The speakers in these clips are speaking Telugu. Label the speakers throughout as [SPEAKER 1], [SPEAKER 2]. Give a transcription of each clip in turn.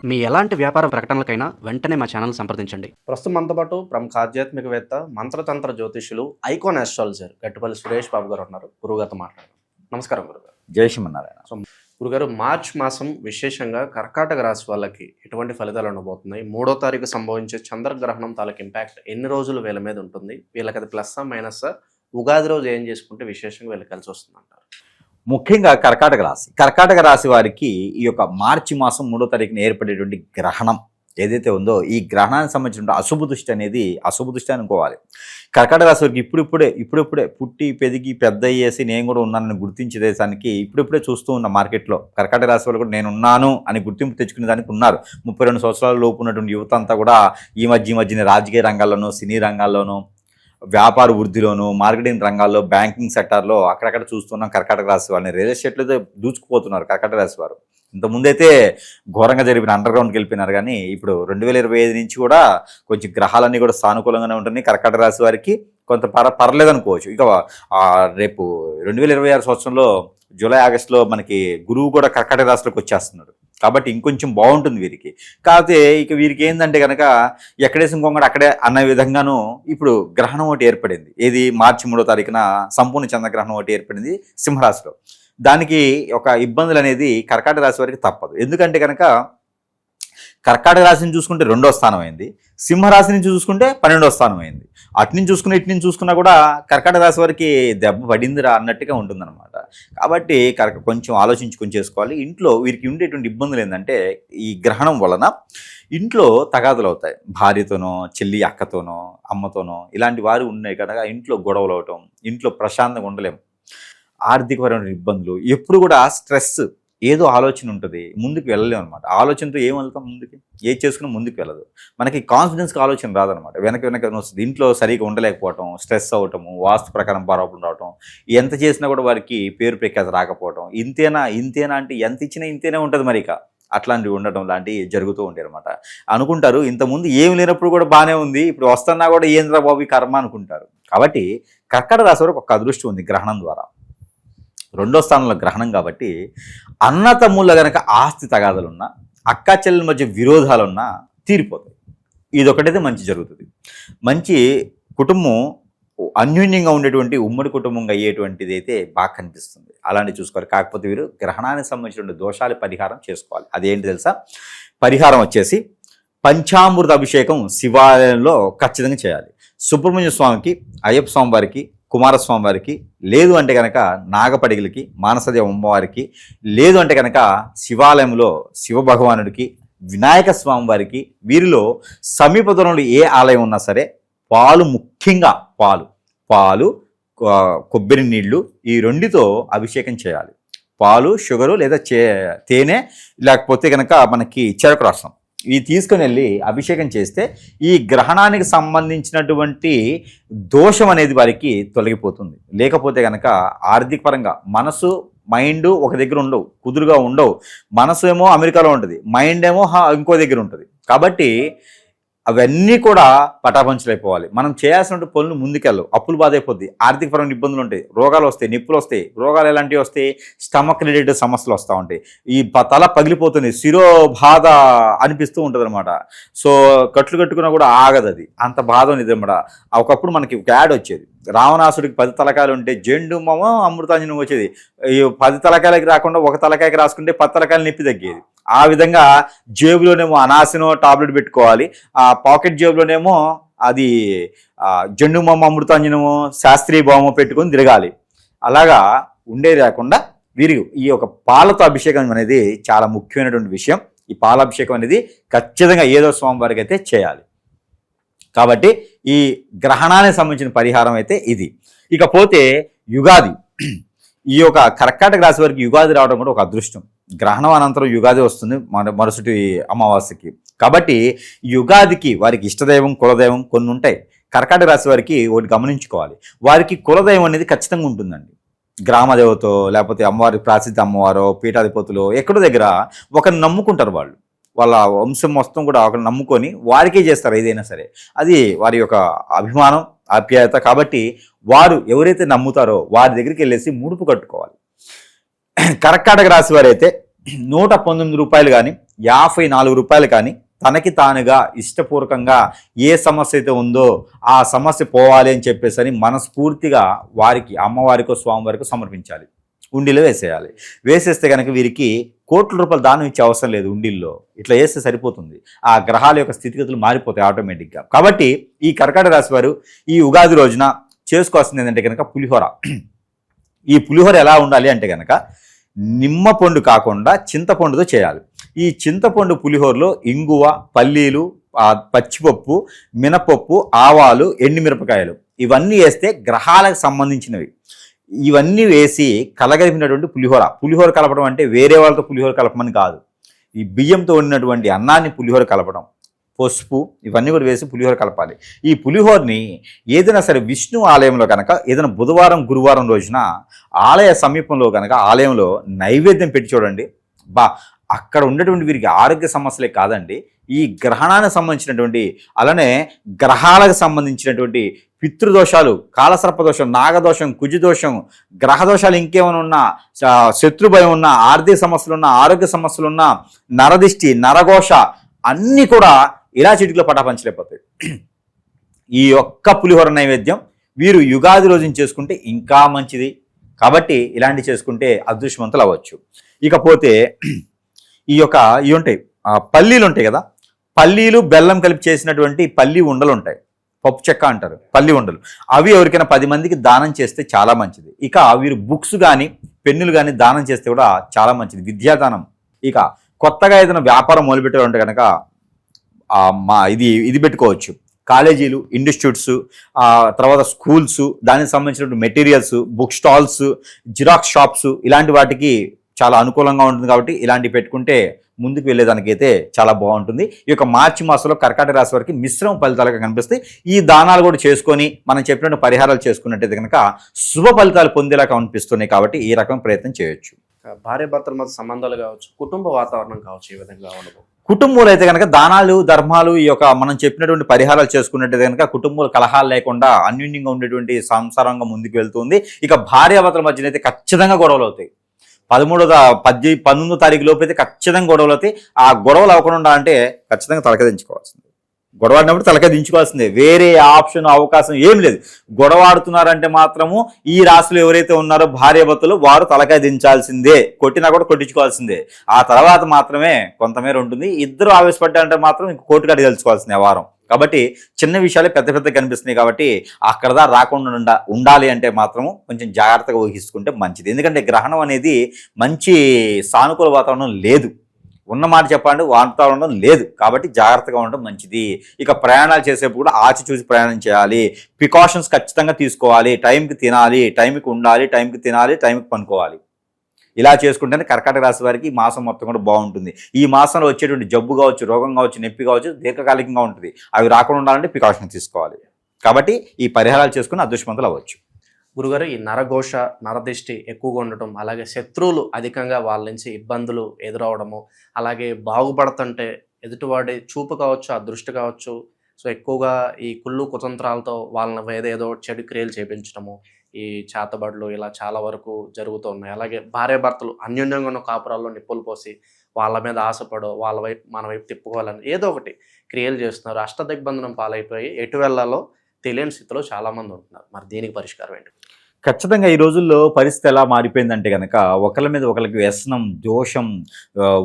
[SPEAKER 1] మీ ఎలాంటి వ్యాపార ప్రకటనలకైనా వెంటనే మా ఛానల్ సంప్రదించండి.
[SPEAKER 2] ప్రస్తుతం మనతో పాటు ప్రముఖ ఆధ్యాత్మికవేత్త, మంత్రతంత్ర జ్యోతిషులు, ఐకాన్ ఆస్ట్రాలజర్ గట్టుపల్లి సురేష్ బాబు గారు ఉన్నారు. గురుగారితో మాట్లాడారు. నమస్కారం గురుగారు.
[SPEAKER 3] జై శ్రీమన్నారాయణ.
[SPEAKER 2] సో గురుగారు, మార్చ్ మాసం విశేషంగా కర్కాటక రాశి వాళ్ళకి ఎటువంటి ఫలితాలు ఉండబోతున్నాయి? 3వ తారీఖు సంభవించే చంద్రగ్రహణం తాలూకు ఇంపాక్ట్ ఎన్ని రోజులు వీళ్ళ మీద ఉంటుంది? వీళ్ళకి అది ప్లస్ మైనస్? ఉగాది రోజు ఏం చేసుకుంటే విశేషంగా వీళ్ళకి కలిసి వస్తుంది అంటారు?
[SPEAKER 3] ముఖ్యంగా కర్కాటక రాశి వారికి ఈ యొక్క మార్చి మాసం 3వ తారీఖున ఏర్పడేటువంటి గ్రహణం ఏదైతే ఉందో, ఈ గ్రహణానికి సంబంధించిన అశుభ దృష్టి అనేది అశుభ దృష్టి అనుకోవాలి. కర్కాటక రాశి వారికి ఇప్పుడిప్పుడే పుట్టి పెరిగి పెద్ద అయ్యేసి నేను కూడా ఉన్నానని గుర్తించే దేశానికి ఇప్పుడిప్పుడే చూస్తూ ఉన్న మార్కెట్లో కర్కాటక రాశి వాళ్ళు కూడా నేను ఉన్నాను అని గుర్తింపు తెచ్చుకునే దానికి ఉన్నారు. 32 సంవత్సరాల లోపు ఉన్నటువంటి యువత అంతా కూడా ఈ మధ్యన రాజకీయ రంగాల్లోనూ, సినీ రంగాల్లోనూ, వ్యాపార వృద్ధిలోను, మార్కెటింగ్ రంగాల్లో, బ్యాంకింగ్ సెక్టార్లో అక్కడక్కడ చూస్తున్నాం కర్కాటక రాశి వారిని. రియల్ ఎస్టేట్లో అయితే దూచుకుపోతున్నారు కర్కాటక రాశి వారు. ఇంతకుముందైతే ఘోరంగా జరిపిన అండర్ గ్రౌండ్కి వెళ్ళిపోయినారు. కానీ ఇప్పుడు 2025 నుంచి కూడా కొంచెం గ్రహాలన్నీ కూడా సానుకూలంగానే ఉంటుంది. కర్కాటక రాశి వారికి కొంత పర్లేదు అనుకోవచ్చు. ఇక రేపు 2026 సంవత్సరంలో జూలై ఆగస్టులో మనకి గురువు కూడా కర్కాటక రాశిలోకి వచ్చేస్తున్నాడు. కాబట్టి ఇంకొంచెం బాగుంటుంది వీరికి. కాకపోతే ఇక వీరికి ఏంటంటే కనుక ఎక్కడేసి ఇంకొకటి అక్కడే అన్న విధంగానూ ఇప్పుడు గ్రహణం ఒకటి ఏర్పడింది. ఏది మార్చి 3వ తారీఖున సంపూర్ణ చంద్రగ్రహణం ఒకటి ఏర్పడింది సింహరాశిలో. దానికి ఒక ఇబ్బందులు అనేది కర్కాటక రాశి వారికి తప్పదు. ఎందుకంటే కనుక కర్కాటక రాశిని చూసుకుంటే 2వ స్థానం అయింది, సింహరాశి నుంచి చూసుకుంటే 12వ స్థానం అయింది. అటు నుంచి చూసుకుని ఇటు నుంచి చూసుకున్నా కూడా కర్కాటక రాశి వారికి దెబ్బ పడిందిరా అన్నట్టుగా ఉంటుందన్నమాట. కాబట్టి కొంచెం ఆలోచించుకొని చేసుకోవాలి. ఇంట్లో వీరికి ఉండేటువంటి ఇబ్బందులు ఏంటంటే ఈ గ్రహణం వలన ఇంట్లో తగాదులు అవుతాయి. భార్యతోనో, చెల్లి అక్కతోనో, అమ్మతోనో ఇలాంటి వారు ఉన్నాయి కనుక ఇంట్లో గొడవలు అవటం, ఇంట్లో ప్రశాంతంగా ఉండలేము. ఆర్థికపరమైన ఇబ్బందులు, ఎప్పుడు కూడా స్ట్రెస్, ఏదో ఆలోచన ఉంటుంది, ముందుకు వెళ్ళలేము అనమాట. ఆలోచనతో ఏం వెళ్తాం ముందుకి, ఏది చేసుకున్నా ముందుకు వెళ్ళదు. మనకి కాన్ఫిడెన్స్కి ఆలోచన రాదనమాట. వెనక వస్తుంది. ఇంట్లో సరిగా ఉండలేకపోవటం, స్ట్రెస్ అవ్వటము, వాస్తు ప్రకారం ప్రాబ్లం రావటం, ఎంత చేసినా కూడా వారికి పేరు ప్రఖ్యాత రాకపోవటం, ఇంతేనా అంటే ఎంత ఇచ్చినా ఇంతేనే ఉంటుంది. మరి ఇక అట్లాంటివి ఉండటం లాంటివి జరుగుతూ ఉంటాయి అనమాట. అనుకుంటారు ఇంతకుముందు ఏమి లేనప్పుడు కూడా బాగానే ఉంది, ఇప్పుడు వస్తున్నా కూడా ఏంద్రా బాబు కర్మ అనుకుంటారు. కాబట్టి కర్కాటక రాశి వారికి ఒక అదృష్టం ఉంది గ్రహణం ద్వారా. 2వ స్థానంలో గ్రహణం కాబట్టి అన్నతమ్ముళ్ళ కనుక ఆస్తి తగాదలున్నా, అక్కా చెల్లెల మధ్య విరోధాలున్నా తీరిపోతాయి. ఇదొకటైతే మంచి జరుగుతుంది. మంచి కుటుంబం అన్యోన్యంగా ఉండేటువంటి ఉమ్మడి కుటుంబంగా అయ్యేటువంటిది అయితే బాగా కనిపిస్తుంది. అలాంటివి చూసుకోవాలి. కాకపోతే వీరు గ్రహణానికి సంబంధించిన దోషాలు పరిహారం చేసుకోవాలి. అదేంటి తెలుసా? పరిహారం వచ్చేసి పంచామృత అభిషేకం శివాలయంలో ఖచ్చితంగా చేయాలి. సుబ్రహ్మణ్య స్వామికి, అయ్యప్ప స్వామి వారికి, కుమారస్వామి వారికి, లేదు అంటే కనుక నాగపడిగలకి, మానసదేవ అమ్మవారికి, లేదు అంటే కనుక శివాలయంలో శివభగవానుడికి, వినాయక స్వామి వారికి, వీరిలో సమీప దూరంలో ఏ ఆలయం ఉన్నా సరే పాలు, ముఖ్యంగా పాలు, కొబ్బరి నీళ్లు, ఈ రెండితో అభిషేకం చేయాలి. పాలు, షుగరు లేదా తేనె, లేకపోతే కనుక మనకి చెరకు రసం, ఇవి తీసుకుని వెళ్ళి అభిషేకం చేస్తే ఈ గ్రహణానికి సంబంధించినటువంటి దోషం అనేది వారికి తొలగిపోతుంది. లేకపోతే కనుక ఆర్థిక పరంగా మనసు, మైండ్ ఒక దగ్గర ఉండవు, కుదురుగా ఉండవు. మనసు ఏమో అమెరికాలో ఉంటుంది, మైండ్ ఏమో ఇంకో దగ్గర ఉంటుంది. కాబట్టి అవన్నీ కూడా పటాపంచలైపోవాలి. మనం చేయాల్సిన పనులు ముందుకెళ్ళవు, అప్పులు బాధ అయిపోద్ది, ఆర్థికపరమైన ఇబ్బందులు ఉంటాయి, రోగాలు వస్తాయి, నొప్పులు వస్తాయి. రోగాలు ఎలాంటివి వస్తాయి? స్టమక్ రిలేటెడ్ సమస్యలు వస్తూ ఉంటాయి. ఈ తల పగిలిపోతుంది, శిరో బాధ అనిపిస్తూ ఉంటుంది అనమాట. సో కట్టుకున్నా కూడా ఆగదు, అది అంత బాధ అనేది అనమాట. ఒకప్పుడు మనకి ఒక యాడ్ వచ్చేది, రావణాసుడికి 10 తలకాయలు ఉంటే జెండుమో అమృతాంజనం వచ్చేది. ఈ 10 తలకాయలకి రాకుండా ఒక తలకాయకి రాసుకుంటే 10 తలకాయలు నొప్పి తగ్గేది. ఆ విధంగా జేబులోనేమో అనాసినో టాబ్లెట్ పెట్టుకోవాలి, ఆ పాకెట్ జేబులోనేమో అది జెండుమమ్మ అమృతాంజనమో శాస్త్రీయ భావమో పెట్టుకొని తిరగాలి. అలాగా ఉండే లేకుండా వీరి ఈ యొక్క పాలతో అభిషేకం అనేది చాలా ముఖ్యమైనటువంటి విషయం. ఈ పాలాభిషేకం అనేది ఖచ్చితంగా ఏదో స్వామివారికి అయితే చేయాలి. కాబట్టి ఈ గ్రహణానికి సంబంధించిన పరిహారం అయితే ఇది. ఇకపోతే యుగాది, ఈ యొక్క కర్కాటక రాశి వారికి యుగాది రావడం కూడా ఒక అదృష్టం. గ్రహణం అనంతరం యుగాది వస్తుంది మరుసటి అమావాస్యకి. కాబట్టి యుగాదికి వారికి ఇష్టదైవం, కులదైవం కొన్ని ఉంటాయి. కర్కాటక రాశి వారికి ఒకటి గమనించుకోవాలి, వారికి కులదైవం అనేది ఖచ్చితంగా ఉంటుందండి. గ్రామదేవతో లేకపోతే అమ్మవారి ప్రాసిద్ధ అమ్మవారో, పీఠాధిపతులు ఎక్కడో దగ్గర ఒకరిని నమ్ముకుంటారు. వాళ్ళ వంశం మొత్తం కూడా ఒకరిని నమ్ముకొని వారికే చేస్తారు ఏదైనా సరే. అది వారి యొక్క అభిమానం, ఆప్యాయత. కాబట్టి వారు ఎవరైతే నమ్ముతారో వారి దగ్గరికి వెళ్ళేసి ముడుపు కట్టుకోవాలి. కర్కాటక రాశి వారైతే 119 రూపాయలు కానీ రూపాయలు కానీ తనకి తానుగా ఇష్టపూర్వకంగా ఏ సమస్య అయితే ఉందో ఆ సమస్య పోవాలి అని చెప్పేసి మనస్ఫూర్తిగా వారికి అమ్మవారికో స్వామివారికో సమర్పించాలి. ఉండిలో వేసేయాలి. వేసేస్తే కనుక వీరికి కోట్ల రూపాయలు దానం ఇచ్చే అవసరం లేదు. ఉండిల్లో ఇట్లా వేస్తే సరిపోతుంది. ఆ గ్రహాల యొక్క స్థితిగతులు మారిపోతాయి ఆటోమేటిక్గా. కాబట్టి ఈ కర్కాటక రాశి వారు ఈ ఉగాది రోజున చేసుకోవాల్సింది ఏంటంటే కనుక పులిహోర. ఈ పులిహోర ఎలా ఉండాలి అంటే కనుక నిమ్మ పండు కాకుండా చింతపండుతో చేయాలి. ఈ చింతపండు పులిహోరలో ఇంగువ, పల్లీలు, పచ్చిపప్పు, మినపప్పు, ఆవాలు, ఎండుమిరపకాయలు ఇవన్నీ వేస్తే గ్రహాలకు సంబంధించినవి. ఇవన్నీ వేసి కలగలిపినటువంటి పులిహోర కలపడం అంటే వేరే వాళ్ళతో పులిహోర కలపమని కాదు. ఈ బియ్యంతో వండినటువంటి అన్నాన్ని పులిహోర కలపడం, పసుపు ఇవన్నీ కూడా వేసి పులిహోర కలపాలి. ఈ పులిహోరని ఏదైనా సరే విష్ణు ఆలయంలో కనుక ఏదైనా బుధవారం గురువారం రోజున ఆలయ సమీపంలో కనుక ఆలయంలో నైవేద్యం పెట్టి చూడండి. అక్కడ ఉన్నటువంటి వీరికి ఆరోగ్య సమస్యలే కాదండి, ఈ గ్రహణానికి సంబంధించినటువంటి అలానే గ్రహాలకు సంబంధించినటువంటి పితృదోషాలు, కాలసర్పదోషం, నాగదోషం, కుజదోషం, గ్రహదోషాలు ఇంకేమైనా ఉన్నా, శత్రుభయం ఉన్నా, ఆర్థిక సమస్యలు ఉన్నా, ఆరోగ్య సమస్యలు ఉన్నా, నరదిష్టి, నరఘోష అన్నీ కూడా ఇలా చిటికలో పటాపంచలేకపోతాయి. ఈ ఒక్క పులిహోర నైవేద్యం వీరు యుగాది రోజున చేసుకుంటే ఇంకా మంచిది. కాబట్టి ఇలాంటివి చేసుకుంటే అదృష్టవంతులు అవ్వచ్చు. ఇకపోతే ఇవి ఉంటాయి, పల్లీలు ఉంటాయి కదా, పల్లీలు బెల్లం కలిపి చేసినటువంటి పల్లీ ఉండలు ఉంటాయి, పప్పు చెక్క అంటారు, పల్లి ఉండలు. అవి ఎవరికైనా 10 మందికి దానం చేస్తే చాలా మంచిది. ఇక వీరు బుక్స్ కానీ పెన్నులు కానీ దానం చేస్తే కూడా చాలా మంచిది, విద్యాదానం. ఇక కొత్తగా ఏదైనా వ్యాపారం మొదలుపెట్టాలంటే కనుక ఇది పెట్టుకోవచ్చు. కాలేజీలు, ఇన్స్టిట్యూట్స్, తర్వాత స్కూల్స్, దానికి సంబంధించినటువంటి materials, book stalls, xerox shops ఇలాంటి వాటికి చాలా అనుకూలంగా ఉంటుంది. కాబట్టి ఇలాంటివి పెట్టుకుంటే ముందుకు వెళ్ళేదానికైతే చాలా బాగుంటుంది. ఈ యొక్క మార్చి మాసంలో కర్కాటక రాశి వారికి మిశ్రమ ఫలితాలుగా కనిపిస్తాయి. ఈ దానాలు కూడా చేసుకొని మనం చెప్పినట్టు పరిహారాలు చేసుకున్నట్టయితే కనుక శుభ ఫలితాలు పొందేలా కనిపిస్తున్నాయి. కాబట్టి ఈ రకం ప్రయత్నం చేయొచ్చు.
[SPEAKER 2] భార్య భర్తల మధ్య సంబంధాలు కావచ్చు, కుటుంబ వాతావరణం కావచ్చు, ఈ విధంగా ఉండదు.
[SPEAKER 3] కుటుంబంలో అయితే కనుక దానాలు, ధర్మాలు, ఈ యొక్క మనం చెప్పినటువంటి పరిహారాలు చేసుకున్నట్టయితే కనుక కుటుంబంలో కలహాలు లేకుండా అన్యోన్యంగా ఉండేటువంటి సంసారంగా ముందుకు వెళ్తుంది. ఇక భార్యాభర్తల మధ్యన అయితే ఖచ్చితంగా గొడవలు అవుతాయి. 19వ తారీఖు లోపు అయితే ఖచ్చితంగా గొడవలు అవుతాయి. ఆ గొడవలు అవ్వకుండా ఉండాలంటే ఖచ్చితంగా తలకాయ దించుకోవాల్సిందే. గొడవ ఆడినప్పుడు తలకాయ దించుకోవాల్సిందే, వేరే ఆప్షన్ అవకాశం ఏం లేదు. గొడవ ఆడుతున్నారంటే మాత్రము ఈ రాశిలో ఎవరైతే ఉన్నారో భార్యాభర్తలు వారు తలకాయ దించాల్సిందే, కొట్టినా కూడా కొట్టించుకోవాల్సిందే. ఆ తర్వాత మాత్రమే కొంతమేర ఉంటుంది. ఇద్దరు ఆవేశపడ్డారంటే మాత్రం ఇంక కోర్టుగాడి తెలుసుకోవాల్సిందే ఆ వారం. కాబట్టి చిన్న విషయాలే పెద్ద కనిపిస్తున్నాయి. కాబట్టి అక్కడ రాకుండా ఉండాలి అంటే మాత్రము కొంచెం జాగ్రత్తగా ఊహించుకుంటే మంచిది. ఎందుకంటే గ్రహణం అనేది మంచి సానుకూల వాతావరణం లేదు, ఉన్న మాట చెప్పండి వాతావరణం లేదు. కాబట్టి జాగ్రత్తగా ఉండడం మంచిది. ఇక ప్రయాణాలు చేసేప్పుడు కూడా ఆచి చూసి ప్రయాణం చేయాలి. ప్రికాషన్స్ ఖచ్చితంగా తీసుకోవాలి. టైంకి తినాలి, టైంకి ఉండాలి, టైంకి తినాలి, టైంకి పనుకోవాలి. ఇలా చేసుకుంటేనే కర్కాటక రాశి వారికి ఈ మాసం మొత్తం కూడా బాగుంటుంది. ఈ మాసంలో వచ్చేటువంటి జబ్బు కావచ్చు, రోగం కావచ్చు, నొప్పి కావచ్చు దీర్ఘకాలికంగా ఉంటుంది. అవి రాకుండా ఉండాలంటే ప్రికాషన్ తీసుకోవాలి. కాబట్టి ఈ పరిహారాలు చేసుకుని అదృష్టవంతులు అవ్వచ్చు.
[SPEAKER 2] గురుగారు, ఈ నరఘోష, నరదిష్టి ఎక్కువగా ఉండటం, అలాగే శత్రువులు అధికంగా వాళ్ళ నుంచి ఇబ్బందులు ఎదురవడము, అలాగే బాగుపడుతుంటే ఎదుటివాడి చూపు కావచ్చు, ఆ దృష్టి కావచ్చు, సో ఎక్కువగా ఈ కుళ్ళు కుతంత్రాలతో వాళ్ళని ఏదో చెడు క్రియలు చేపించడము, ఈ చేతబడులు ఇలా చాలా వరకు జరుగుతూ ఉన్నాయి. అలాగే భార్యాభర్తలు అన్యోన్యంగా ఉన్న కాపురాల్లో నిప్పులు పోసి వాళ్ళ మీద ఆశపడో వాళ్ళ వైపు మన వైపు తిప్పుకోవాలని ఏదో ఒకటి క్రియలు చేస్తున్నారు. అష్టదిగ్బంధనం పాలైపోయి ఎటు వెళ్ళాలో తెలియని స్థితిలో చాలామంది ఉంటున్నారు. మరి దీనికి పరిష్కారం ఏంటి?
[SPEAKER 3] ఖచ్చితంగా ఈ రోజుల్లో పరిస్థితి ఎలా మారిపోయిందంటే కనుక ఒకళ్ళ మీద ఒకరికి వ్యసనం, దోషం,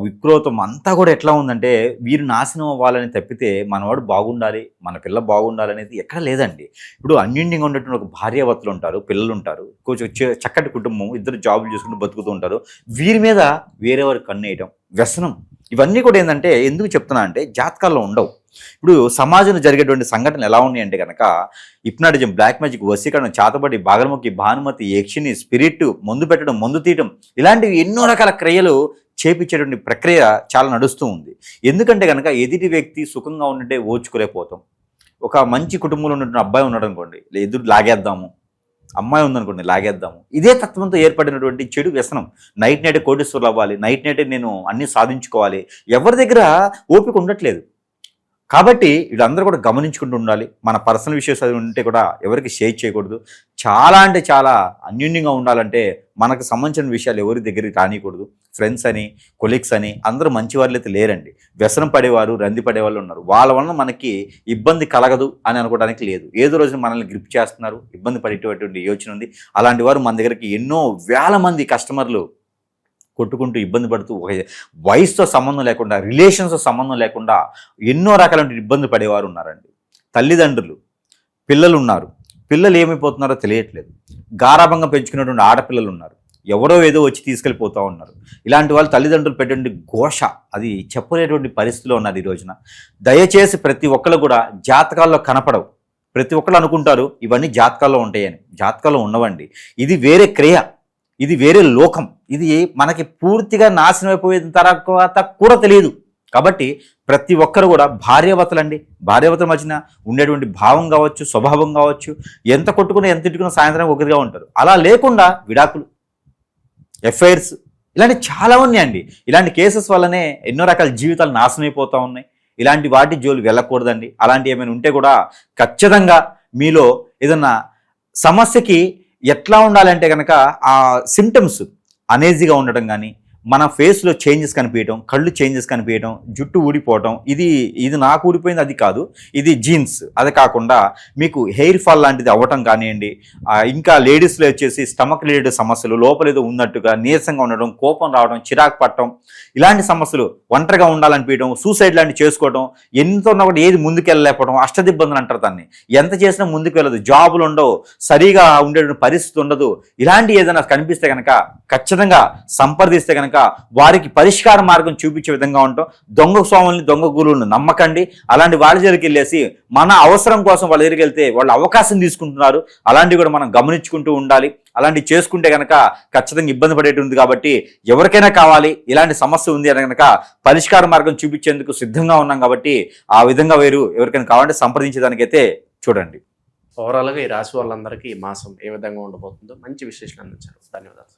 [SPEAKER 3] విక్రోతం అంతా కూడా ఎట్లా ఉందంటే వీరు నాశనం అవ్వాలని తప్పితే మనవాడు బాగుండాలి, మన పిల్ల బాగుండాలి అనేది ఎక్కడ లేదండి. ఇప్పుడు అన్యోన్యంగా ఉన్నటువంటి ఒక భార్యాభర్తలు ఉంటారు, పిల్లలు ఉంటారు, కొంచెం చక్కటి కుటుంబం, ఇద్దరు జాబులు చేసుకుంటూ బతుకుతూ ఉంటారు. వీరి మీద వేరే వారికి కన్నేయటం, వ్యసనం, ఇవన్నీ కూడా ఏంటంటే ఎందుకు చెప్తున్నా అంటే జాతకాల్లో ఉండవు. ఇప్పుడు సమాజంలో జరిగేటువంటి సంఘటనలు ఎలా ఉన్నాయి అంటే కనుక హిప్నాటిజం, బ్లాక్ మ్యాజిక్, వశీకరణ, చాతబడి, బాగరముఖి, భానుమతి, యక్షిని, స్పిరిట్, మందు పెట్టడం, మందు తీయటం, ఇలాంటివి ఎన్నో రకాల క్రియలు చేపించేటువంటి ప్రక్రియ చాలా నడుస్తూ ఉంది. ఎందుకంటే కనుక ఎదుటి వ్యక్తి సుఖంగా ఉంటే ఓర్చుకోలేకపోతాం. ఒక మంచి కుటుంబంలో ఉన్నటువంటి అబ్బాయి ఉన్నాడు అనుకోండి, ఎదురు లాగేద్దాము, అమ్మాయి ఉందనుకోండి లాగేద్దాము. ఇదే తత్వంతో ఏర్పడినటువంటి చెడు వ్యసనం. నైట్ కోటీశ్వరులు అవ్వాలి, నైట్ నేను అన్నీ సాధించుకోవాలి, ఎవరి దగ్గర ఓపిక ఉండట్లేదు. కాబట్టి వీళ్ళందరూ కూడా గమనించుకుంటూ ఉండాలి. మన పర్సనల్ విషయస్ అది ఉంటే కూడా ఎవరికి షేర్ చేయకూడదు. చాలా అంటే చాలా అన్యోన్యంగా ఉండాలంటే మనకు సంబంధించిన విషయాలు ఎవరి దగ్గరికి రానియకూడదు. ఫ్రెండ్స్ అని, కొలీగ్స్ అని అందరూ మంచి వాళ్ళు అయితే లేరండి. వ్యసనం పడేవారు, రంది పడేవాళ్ళు ఉన్నారు. వాళ్ళ వలన మనకి ఇబ్బంది కలగదు అని అనుకోవడానికి లేదు. ఏదో రోజున మనల్ని గ్రిప్ చేస్తున్నారు, ఇబ్బంది పడేటటువంటి యోచన ఉంది. అలాంటి వారు మన దగ్గరికి ఎన్నో వేల మంది కస్టమర్లు కొట్టుకుంటూ ఇబ్బంది పడుతూ ఒక వయసుతో సంబంధం లేకుండా, రిలేషన్స్తో సంబంధం లేకుండా ఎన్నో రకాల ఇబ్బంది పడేవారు ఉన్నారండి. తల్లిదండ్రులు, పిల్లలు ఉన్నారు. పిల్లలు ఏమైపోతున్నారో తెలియట్లేదు. గారాభంగా పెంచుకున్నటువంటి ఆడపిల్లలు ఉన్నారు. ఎవరో ఏదో వచ్చి తీసుకెళ్ళిపోతూ ఉన్నారు. ఇలాంటి వాళ్ళు తల్లిదండ్రులు పెట్టండి ఘోష అది చెప్పలేటువంటి పరిస్థితిలో ఉన్నారు ఈ రోజున. దయచేసి ప్రతి ఒక్కరు కూడా జాతకాల్లో కనపడవు. ప్రతి ఒక్కరు అనుకుంటారు ఇవన్నీ జాతకాల్లో ఉంటాయని. జాతకాల్లో ఉండవండి. ఇది వేరే క్రియ, ఇది వేరే లోకం. ఇది మనకి పూర్తిగా నాశనం అయిపోయిన తర్వాత కూడా తెలియదు. కాబట్టి ప్రతి ఒక్కరు కూడా భార్యాభర్తలండి, భార్యాభర్తల మధ్యన ఉండేటువంటి భావం కావచ్చు, స్వభావం కావచ్చు, ఎంత కొట్టుకున్నా ఎంత తిట్టుకున్నా సాయంత్రం ఒకరిగా ఉంటారు. అలా లేకుండా విడాకులు, ఎఫ్ఐఆర్స్ ఇలాంటి చాలా ఉన్నాయండి. ఇలాంటి కేసెస్ వల్లనే ఎన్నో రకాల జీవితాలు నాశనం అయిపోతూ ఉన్నాయి. ఇలాంటి వాటి జోలు వెళ్ళకూడదండి. అలాంటి ఏమైనా ఉంటే కూడా ఖచ్చితంగా మీలో ఏదన్నా సమస్యకి ఎట్లా ఉండాలంటే కనుక ఆ సిమ్టమ్స్ అనేజీగా ఉండటం కానీ, మన ఫేస్లో చేంజెస్ కనిపించడం, కళ్ళు చేంజెస్ కనిపించడం, జుట్టు ఊడిపోవటం, ఇది నాకు ఊడిపోయింది అది కాదు, ఇది జీన్స్, అది కాకుండా మీకు హెయిర్ ఫాల్ లాంటిది అవ్వటం కానివ్వండి, ఇంకా లేడీస్లో వచ్చేసి స్టమక్ రిలేటెడ్ సమస్యలు, లోపల ఏదో ఉన్నట్టుగా నీరసంగా ఉండడం, కోపం రావడం, చిరాకు పట్టడం, ఇలాంటి సమస్యలు, ఒంటరిగా ఉండాలనిపించడం, సూసైడ్ లాంటివి చేసుకోవడం, ఎంత ఉన్నా కూడా ఏది ముందుకెళ్ళలేకపోవడం, అష్టదిబ్బందులు అంటారు దాన్ని. ఎంత చేసినా ముందుకు వెళ్ళదు, జాబులు ఉండవు, సరిగా ఉండే పరిస్థితి ఉండదు. ఇలాంటి ఏదైనా కనిపిస్తే కనుక ఖచ్చితంగా సంప్రదిస్తే కనుక వారికి పరిష్కార మార్గం చూపించే విధంగా ఉంటాం. దొంగ స్వాముల్ని, దొంగ గురువులను నమ్మకండి. అలాంటి వాళ్ళ దగ్గరికి వెళ్ళేసి మన అవసరం కోసం వాళ్ళ దగ్గరికి వెళ్తే వాళ్ళు అవకాశం తీసుకుంటున్నారు. అలాంటివి కూడా మనం గమనించుకుంటూ ఉండాలి. అలాంటివి చేసుకుంటే కనుక ఖచ్చితంగా ఇబ్బంది పడేటుంది. కాబట్టి ఎవరికైనా కావాలి, ఇలాంటి సమస్య ఉంది అని కనుక పరిష్కార మార్గం చూపించేందుకు సిద్ధంగా ఉన్నాం. కాబట్టి ఆ విధంగా ఎవరికైనా కావాలంటే సంప్రదించేదానికైతే చూడండి.
[SPEAKER 2] ఓవరాల్గా ఈ రాశి వాళ్ళందరికీ ఈ మాసం ఏ విధంగా ఉండబోతుందో మంచి విశ్లేషణ అందించారు. ధన్యవాదాలు.